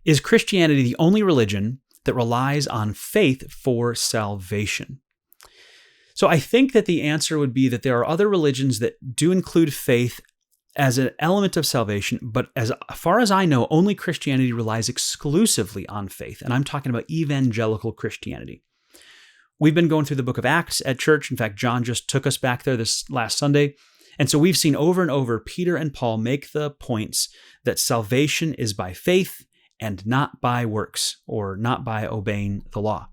Is Christianity the only religion that relies on faith for salvation? So I think that the answer would be that there are other religions that do include faith as an element of salvation, but as far as I know, only Christianity relies exclusively on faith. And I'm talking about evangelical Christianity. We've been going through the book of Acts at church. In fact, John just took us back there this last Sunday. And so we've seen over and over Peter and Paul make the points that salvation is by faith and not by works, or not by obeying the law.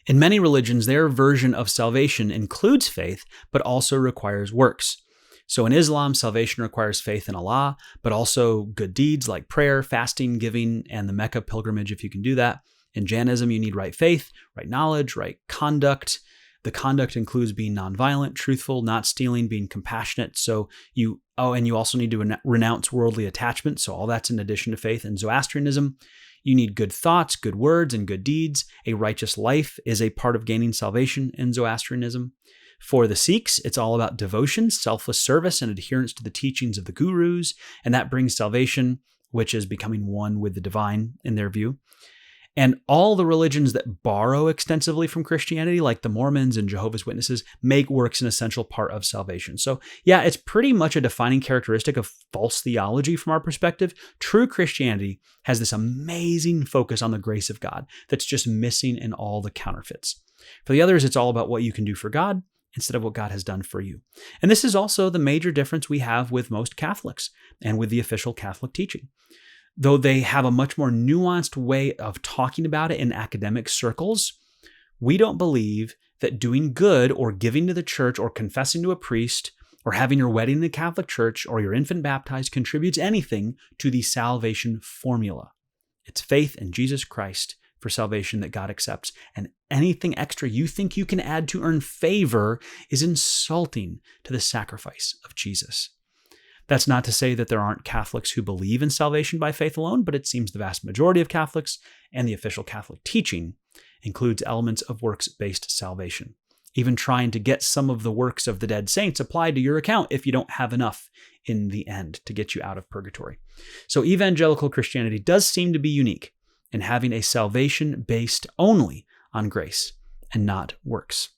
In many religions, their version of salvation includes faith, but also requires works. So in Islam, salvation requires faith in Allah, but also good deeds like prayer, fasting, giving, and the Mecca pilgrimage if you can do that. In Jainism, you need right faith, right knowledge, right conduct. The conduct includes being nonviolent, truthful, not stealing, being compassionate. And you also need to renounce worldly attachment. So all that's in addition to faith. In Zoroastrianism, you need good thoughts, good words, and good deeds. A righteous life is a part of gaining salvation in Zoroastrianism. For the Sikhs, it's all about devotion, selfless service, and adherence to the teachings of the gurus. And that brings salvation, which is becoming one with the divine in their view. And all the religions that borrow extensively from Christianity, like the Mormons and Jehovah's Witnesses, make works an essential part of salvation. So yeah, it's pretty much a defining characteristic of false theology from our perspective. True Christianity has this amazing focus on the grace of God that's just missing in all the counterfeits. For the others, it's all about what you can do for God instead of what God has done for you. And this is also the major difference we have with most Catholics and with the official Catholic teaching. Though they have a much more nuanced way of talking about it in academic circles, we don't believe that doing good or giving to the church or confessing to a priest or having your wedding in the Catholic Church or your infant baptized contributes anything to the salvation formula. It's faith in Jesus Christ for salvation that God accepts. And anything extra you think you can add to earn favor is insulting to the sacrifice of Jesus. That's not to say that there aren't Catholics who believe in salvation by faith alone, but it seems the vast majority of Catholics and the official Catholic teaching includes elements of works-based salvation, even trying to get some of the works of the dead saints applied to your account if you don't have enough in the end to get you out of purgatory. So evangelical Christianity does seem to be unique in having a salvation based only on grace and not works.